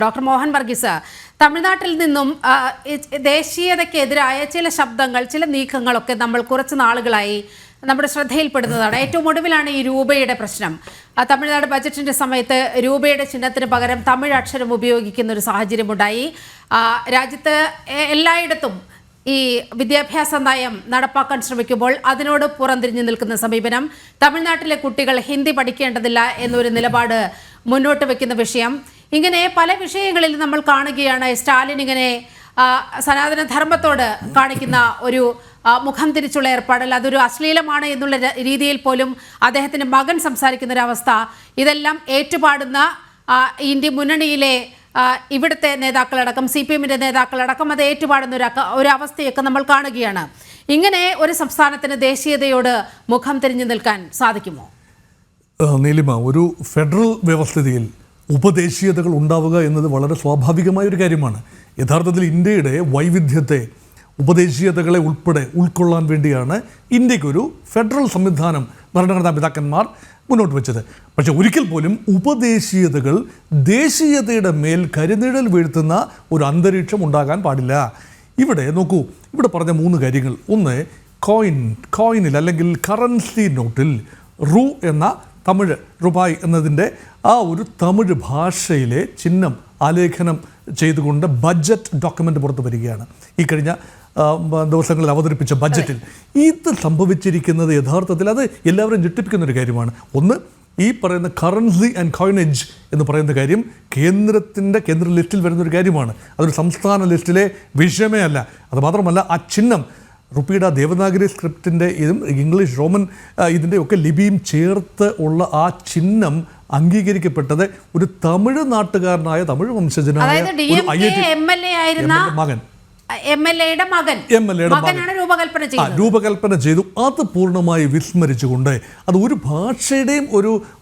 Doctor Mohan Varghese, തമിഴ്നാട്ടിൽ നിന്നും ദേശീയതയ്ക്കെതിരായ ചില ശബ്ദങ്ങൾ, ചില നീക്കങ്ങളൊക്കെ നമ്മൾ കുറച്ച് നാളുകളായി നമ്മുടെ ശ്രദ്ധയിൽപ്പെടുന്നതാണ്. ഏറ്റവും ഒടുവിലാണ് ഈ രൂപയുടെ പ്രശ്നം. തമിഴ്നാട് ബജറ്റിൻ്റെ സമയത്ത് രൂപയുടെ ചിഹ്നത്തിന് പകരം തമിഴ് അക്ഷരം ഉപയോഗിക്കുന്ന ഒരു സാഹചര്യമുണ്ടായി. രാജ്യത്ത് എല്ലായിടത്തും ഈ വിദ്യാഭ്യാസ നയം നടപ്പാക്കാൻ ശ്രമിക്കുമ്പോൾ അതിനോട് പുറംതിരിഞ്ഞു നിൽക്കുന്ന സമീപനം, തമിഴ്നാട്ടിലെ കുട്ടികൾ ഹിന്ദി പഠിക്കേണ്ടതില്ല എന്നൊരു നിലപാട് മുന്നോട്ട് വയ്ക്കുന്ന വിഷയം, ഇങ്ങനെ പല വിഷയങ്ങളിൽ നമ്മൾ കാണുകയാണ്. സ്റ്റാലിൻ ഇങ്ങനെ സനാതന ധർമ്മത്തോട് കാണിക്കുന്ന ഒരു മുഖം തിരിച്ചുള്ള ഏർപ്പാടൽ, അതൊരു അശ്ലീലമാണ് എന്നുള്ള രീതിയിൽ പോലും അദ്ദേഹത്തിൻ്റെ മകൻ സംസാരിക്കുന്ന ഒരവസ്ഥ, ഇതെല്ലാം ഏറ്റുപാടുന്ന ഇന്ത്യ മുന്നണിയിലെ ഇവിടുത്തെ നേതാക്കളടക്കം, CPM-ന്റെ നേതാക്കളടക്കം അത് ഏറ്റുപാടുന്ന ഒരു അവസ്ഥയൊക്കെ നമ്മൾ കാണുകയാണ്. ഇങ്ങനെ ഒരു സംസ്ഥാനത്തിന് ദേശീയതയോട് മുഖം തിരിഞ്ഞു നിൽക്കാൻ സാധിക്കുമോ? നീലിമ, ഒരു ഫെഡറൽ വ്യവസ്ഥിതിയിൽ ഉപദേശീയതകൾ ഉണ്ടാവുക എന്നത് വളരെ സ്വാഭാവികമായ ഒരു കാര്യമാണ്. യഥാർത്ഥത്തിൽ ഇന്ത്യയുടെ വൈവിധ്യത്തെ, ഉപദേശീയതകളെ ഉൾപ്പെടെ ഉൾക്കൊള്ളാൻ വേണ്ടിയാണ് ഇന്ത്യക്കൊരു ഫെഡറൽ സംവിധാനം ഭരണഘടനാ പിതാക്കന്മാർ മുന്നോട്ട് വെച്ചത്. പക്ഷെ ഒരിക്കൽ പോലും ഉപദേശീയതകൾ ദേശീയതയുടെ മേൽ കരിനിഴൽ വീഴ്ത്തുന്ന ഒരു അന്തരീക്ഷം ഉണ്ടാകാൻ പാടില്ല. ഇവിടെ നോക്കൂ, ഇവിടെ പറഞ്ഞ 3 കാര്യങ്ങൾ. ഒന്ന്, കോയിനിൽ അല്ലെങ്കിൽ കറൻസി നോട്ടിൽ റൂ എന്ന തമിഴ്, റുപായ് എന്നതിൻ്റെ ആ ഒരു തമിഴ് ഭാഷയിലെ ചിഹ്നം ആലേഖനം ചെയ്തുകൊണ്ട് ബഡ്ജറ്റ് ഡോക്യുമെൻ്റ് പുറത്ത് വരികയാണ്. ഈ കഴിഞ്ഞ ദിവസങ്ങളിൽ അവതരിപ്പിച്ച ബഡ്ജറ്റിൽ ഇത് സംഭവിച്ചിരിക്കുന്നത് യഥാർത്ഥത്തിൽ അത് എല്ലാവരും ഞെട്ടിപ്പിക്കുന്ന ഒരു കാര്യമാണ്. ഒന്ന്, ഈ പറയുന്ന കറൻസി ആൻഡ് കോയിനേജ് എന്ന് പറയുന്ന കാര്യം കേന്ദ്ര ലിസ്റ്റിൽ വരുന്നൊരു കാര്യമാണ്. അതൊരു സംസ്ഥാന ലിസ്റ്റിലെ വിഷയമേ അല്ല. അതുമാത്രമല്ല, ആ ചിഹ്നം റുപ്പിയുടെ ദേവനാഗരി സ്ക്രിപ്റ്റിൻ്റെ ഇതും ഇംഗ്ലീഷ് റോമൻ ഇതിൻ്റെയൊക്കെ ലിപിയും ചേർത്ത് ഉള്ള ആ ചിഹ്നം അംഗീകരിക്കപ്പെട്ടത് ഒരു തമിഴ് നാട്ടുകാരനായ തമിഴ് വംശജനായ മകൻ രൂപകൽപ്പന ചെയ്തു. അത് പൂർണ്ണമായി വിസ്മരിച്ചുകൊണ്ട്, അത് ഒരു ഭാഷയുടെയും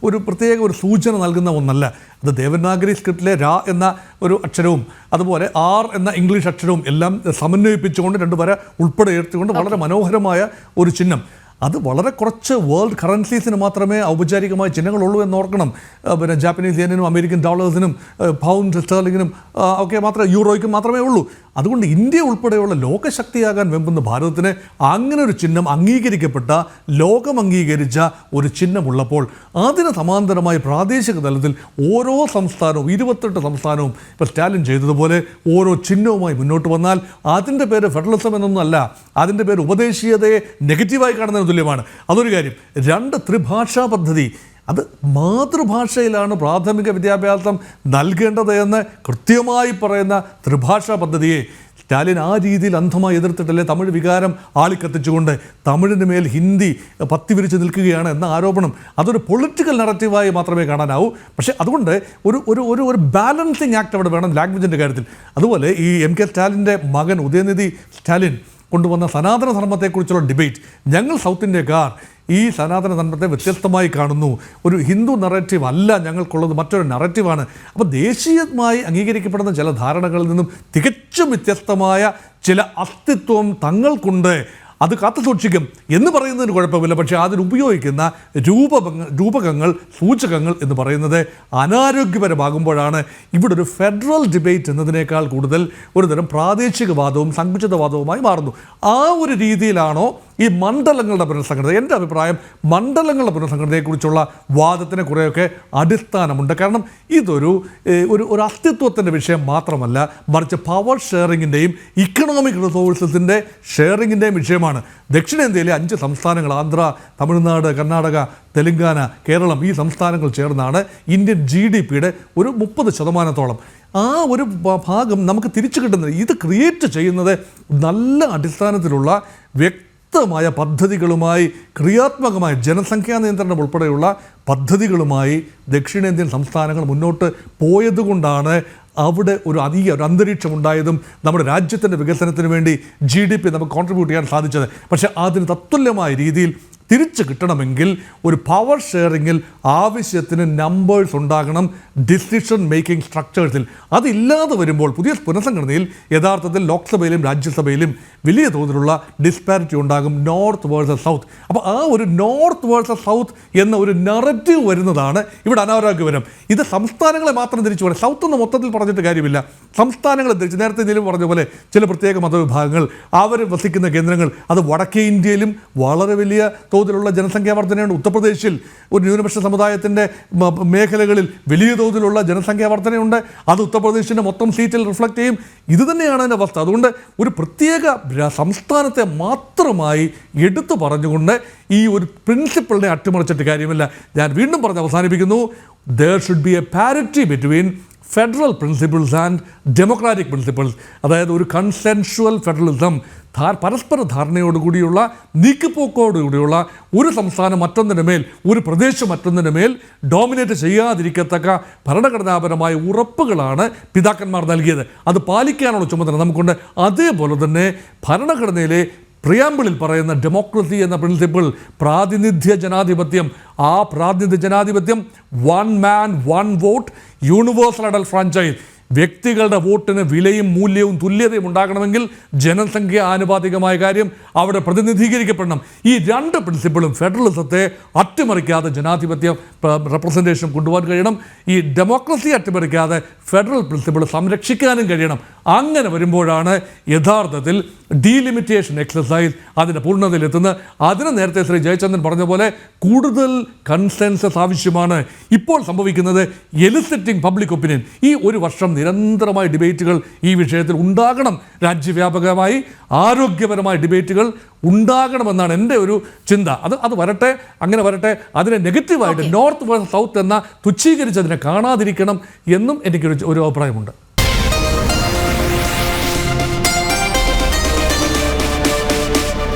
ഒരു പ്രത്യേക ഒരു സൂചന നൽകുന്ന ഒന്നല്ല. അത് ദേവനാഗരി സ്ക്രിപ്റ്റിലെ ര എന്ന ഒരു അക്ഷരവും അതുപോലെ R എന്ന ഇംഗ്ലീഷ് അക്ഷരവും എല്ലാം സമന്വയിപ്പിച്ചുകൊണ്ട് 2 വര ഉൾപ്പെടെ ഉയർത്തിക്കൊണ്ട് വളരെ മനോഹരമായ ഒരു ചിഹ്നം. അത് വളരെ കുറച്ച് വേൾഡ് കറൻസീസിന് മാത്രമേ ഔപചാരികമായ ചിഹ്നങ്ങളുള്ളൂ എന്നോർക്കണം. പിന്നെ ജാപ്പനീസ് യെനിനും അമേരിക്കൻ ഡോളേഴ്സിനും പൗണ്ട് സ്റ്റെർലിങ്ങിനും ഒക്കെ മാത്രമേ, യൂറോയ്ക്കും മാത്രമേ ഉള്ളൂ. അതുകൊണ്ട് ഇന്ത്യ ഉൾപ്പെടെയുള്ള ലോകശക്തിയാകാൻ വെമ്പുന്ന ഭാരതത്തിന് അങ്ങനെ ഒരു ചിഹ്നം അംഗീകരിക്കപ്പെട്ട, ലോകം അംഗീകരിച്ച ഒരു ചിഹ്നമുള്ളപ്പോൾ അതിന് സമാന്തരമായി പ്രാദേശിക തലത്തിൽ ഓരോ സംസ്ഥാനവും, 28 സംസ്ഥാനവും ഇപ്പോൾ സ്റ്റാലിൻ ചെയ്തതുപോലെ ഓരോ ചിഹ്നവുമായി മുന്നോട്ട് വന്നാൽ അതിൻ്റെ പേര് ഫെഡറലിസം എന്നൊന്നും അല്ല, അതിൻ്റെ പേര് ഉപദേശീയതയെ നെഗറ്റീവായി കാണുന്നതിന് തുല്യമാണ്. അതൊരു കാര്യം. 2, ത്രിഭാഷാ പദ്ധതി. അത് മാതൃഭാഷയിലാണ് പ്രാഥമിക വിദ്യാഭ്യാസം നൽകേണ്ടത് എന്ന് കൃത്യമായി പറയുന്ന ത്രിഭാഷാ പദ്ധതിയെ സ്റ്റാലിൻ ആ രീതിയിൽ അന്ധമായി എതിർത്തിട്ടല്ലേ തമിഴ് വികാരം ആളിക്കത്തിച്ചുകൊണ്ട് തമിഴിന് മേൽ ഹിന്ദി പത്തിവിരിച്ച് നിൽക്കുകയാണ് എന്ന ആരോപണം. അതൊരു പൊളിറ്റിക്കൽ നറേറ്റീവായി മാത്രമേ കാണാനാവൂ. പക്ഷേ അതുകൊണ്ട് ഒരു ബാലൻസിങ് ആക്ട് അവിടെ വേണം ലാംഗ്വേജിൻ്റെ കാര്യത്തിൽ. അതുപോലെ ഈ MK സ്റ്റാലിൻ്റെ മകൻ ഉദയനിധി സ്റ്റാലിൻ കൊണ്ടുവന്ന സനാതന ധർമ്മത്തെക്കുറിച്ചുള്ള ഡിബേറ്റ്, ഞങ്ങൾ സൗത്ത് ഇന്ത്യക്കാർ ഈ സനാതന ധർമ്മത്തെ വ്യത്യസ്തമായി കാണുന്നു. ഒരു ഹിന്ദു നറേറ്റീവ് അല്ല ഞങ്ങൾക്കുള്ളത്, മറ്റൊരു നറേറ്റീവാണ്. അപ്പോൾ ദേശീയമായി അംഗീകരിക്കപ്പെടുന്ന ചില ധാരണകളിൽ നിന്നും തികച്ചും വ്യത്യസ്തമായ ചില അസ്തിത്വം തങ്ങൾക്കുണ്ട്, അത് കാത്തു സൂക്ഷിക്കും എന്ന് പറയുന്നതിന് കുഴപ്പമില്ല. പക്ഷേ അതിനുപയോഗിക്കുന്ന രൂപകങ്ങൾ, സൂചകങ്ങൾ എന്ന് പറയുന്നത് അനാരോഗ്യപരമാകുമ്പോഴാണ് ഇവിടെ ഒരു ഫെഡറൽ ഡിബേറ്റ് എന്നതിനേക്കാൾ കൂടുതൽ ഒരുതരം പ്രാദേശികവാദവും സങ്കുചിതവാദവുമായി മാറുന്നു. ആ ഒരു രീതിയിലാണോ ഈ മണ്ഡലങ്ങളുടെ പുനഃസംഘടന? എൻ്റെ അഭിപ്രായം മണ്ഡലങ്ങളുടെ പുനഃസംഘടനയെക്കുറിച്ചുള്ള വാദത്തിന് കുറേയൊക്കെ അടിസ്ഥാനമുണ്ട്. കാരണം ഇതൊരു അസ്തിത്വത്തിൻ്റെ വിഷയം മാത്രമല്ല, മറിച്ച് പവർ ഷെയറിങ്ങിൻ്റെയും ഇക്കണോമിക് റിസോഴ്സസിൻ്റെ ഷെയറിങ്ങിൻ്റെയും വിഷയമാണ്. ദക്ഷിണേന്ത്യയിലെ 5 സംസ്ഥാനങ്ങൾ, ആന്ധ്ര, തമിഴ്നാട്, കർണാടക, തെലങ്കാന, കേരളം, ഈ സംസ്ഥാനങ്ങൾ ചേർന്നാണ് ഇന്ത്യൻ GDP-യുടെ ഒരു 30% ആ ഒരു ഭാഗം നമുക്ക് തിരിച്ചു കിട്ടുന്നത്. ഇത് ക്രിയേറ്റ് ചെയ്യുന്നത് നല്ല അടിസ്ഥാനത്തിലുള്ള വ്യക്തമായ പദ്ധതികളുമായി, ക്രിയാത്മകമായ ജനസംഖ്യാ നിയന്ത്രണം ഉൾപ്പെടെയുള്ള പദ്ധതികളുമായി ദക്ഷിണേന്ത്യൻ സംസ്ഥാനങ്ങൾ മുന്നോട്ട് പോയതുകൊണ്ടാണ് അവിടെ ഒരു അന്തരീക്ഷം ഉണ്ടായതും നമ്മുടെ രാജ്യത്തിൻ്റെ വികസനത്തിന് വേണ്ടി GDP നമുക്ക് കോൺട്രിബ്യൂട്ട് ചെയ്യാൻ സാധിച്ചത്. പക്ഷേ അതിന് തത്തുല്യമായ രീതിയിൽ തിരിച്ചു കിട്ടണമെങ്കിൽ ഒരു പവർ ഷെയറിങ്ങിൽ ആവശ്യത്തിന് നമ്പേഴ്സ് ഉണ്ടാകണം ഡിസിഷൻ മേക്കിംഗ് സ്ട്രക്ചേഴ്സിൽ. അതില്ലാതെ വരുമ്പോൾ പുതിയ പുനഃസംഘടനയിൽ യഥാർത്ഥത്തിൽ ലോക്സഭയിലും രാജ്യസഭയിലും വലിയ തോതിലുള്ള ഡിസ്പാരിറ്റി ഉണ്ടാകും, നോർത്ത് വേഴ്സസ് സൗത്ത്. അപ്പോൾ ആ ഒരു നോർത്ത് വേഴ്സസ് സൗത്ത് എന്ന ഒരു നറേറ്റീവ് വരുന്നതാണ് ഇവിടെ അനാരോഗ്യപരം. ഇത് സംസ്ഥാനങ്ങളെ മാത്രം തിരിച്ചു പറയും. സൗത്ത് എന്ന് മൊത്തത്തിൽ പറഞ്ഞിട്ട് കാര്യമില്ല. സംസ്ഥാനങ്ങളെ തിരിച്ച് നേരത്തെ ഇതിലും പറഞ്ഞ പോലെ ചില പ്രത്യേക മതവിഭാഗങ്ങൾ അവർ വസിക്കുന്ന കേന്ദ്രങ്ങൾ, അത് വടക്കേ ഇന്ത്യയിലും വളരെ വലിയ തോതിലുള്ള ജനസംഖ്യാ വർധനയുണ്ട്. ഉത്തർപ്രദേശിൽ ഒരു ന്യൂനപക്ഷ സമുദായത്തിൻ്റെ മേഖലകളിൽ വലിയ തോതിലുള്ള ജനസംഖ്യാ വർധനയുണ്ട്. അത് ഉത്തർപ്രദേശിൻ്റെ മൊത്തം സീറ്റിൽ റിഫ്ലക്റ്റ് ചെയ്യും. ഇത് തന്നെയാണ് അതിൻ്റെ അവസ്ഥ. അതുകൊണ്ട് ഒരു പ്രത്യേക സംസ്ഥാനത്തെ മാത്രമായി എടുത്തു പറഞ്ഞുകൊണ്ട് ഈ ഒരു പ്രിൻസിപ്പിളിനെ അട്ടിമറിച്ചിട്ട് കാര്യമില്ല. ഞാൻ വീണ്ടും പറഞ്ഞ് അവസാനിപ്പിക്കുന്നു. there should be a parity between federal principles and democratic principles. അതായത് ഒരു കൺസെൻഷ്വൽ ഫെഡറലിസം, പരസ്പര ധാരണയോടുകൂടിയുള്ള നീക്കുപോക്കോടുകൂടിയുള്ള ഒരു സംസ്ഥാനം മറ്റൊന്നിന് മേൽ, ഒരു പ്രദേശം മറ്റൊന്നിന് മേൽ ഡോമിനേറ്റ് ചെയ്യാതിരിക്കത്തക്ക ഭരണഘടനാപരമായ ഉറപ്പുകളാണ് പിതാക്കന്മാർ നൽകിയത്. അത് പാലിക്കാനുള്ള ചുമതല നമുക്കുണ്ട്. അതേപോലെ തന്നെ ഭരണഘടനയിലെ പ്രിയാമ്പിളിൽ പറയുന്ന ഡെമോക്രസി എന്ന പ്രിൻസിപ്പിൾ, പ്രാതിനിധ്യ ജനാധിപത്യം, ആ പ്രാതിനിധ്യ ജനാധിപത്യം one man one vote, universal adult franchise, വ്യക്തികളുടെ വോട്ടിന് വിലയും മൂല്യവും തുല്യതയും ഉണ്ടാകണമെങ്കിൽ ജനസംഖ്യ ആനുപാതികമായ കാര്യം അവിടെ പ്രതിനിധീകരിക്കപ്പെടണം. ഈ രണ്ട് പ്രിൻസിപ്പിളും ഫെഡറലിസത്തെ അട്ടിമറിക്കാതെ ജനാധിപത്യ റെപ്രസെൻറ്റേഷൻ കൊണ്ടുപോകാൻ കഴിയണം. ഈ ഡെമോക്രസി അട്ടിമറിക്കാതെ ഫെഡറൽ പ്രിൻസിപ്പിൾ സംരക്ഷിക്കാനും കഴിയണം. അങ്ങനെ വരുമ്പോഴാണ് യഥാർത്ഥത്തിൽ ഡീലിമിറ്റേഷൻ എക്സസൈസ് അതിൻ്റെ പൂർണ്ണതയിലെത്തുന്നത്. അതിന് നേരത്തെ ശ്രീ ജയചന്ദ്രൻ പറഞ്ഞ പോലെ കൂടുതൽ കൺസെൻസസ് ആവശ്യമാണ്. ഇപ്പോൾ സംഭവിക്കുന്നത് എലിസിറ്റിംഗ് പബ്ലിക് ഒപ്പീനിയൻ. ഈ ഒരു വർഷം നിരന്തരമായ ഡിബേറ്റുകൾ ഈ വിഷയത്തിൽ ഉണ്ടാകണം. രാജ്യവ്യാപകമായി ആരോഗ്യപരമായ ഡിബേറ്റുകൾ ഉണ്ടാകണമെന്നാണ് എൻ്റെ ഒരു ചിന്ത. അത് വരട്ടെ, അങ്ങനെ വരട്ടെ. അതിനെ നെഗറ്റീവായിട്ട് നോർത്ത് വേഴ്സസ് സൗത്ത് എന്ന തുച്ഛീകരിച്ചതിനെ കാണാതിരിക്കണം എന്നും എനിക്കൊരു അഭിപ്രായമുണ്ട്.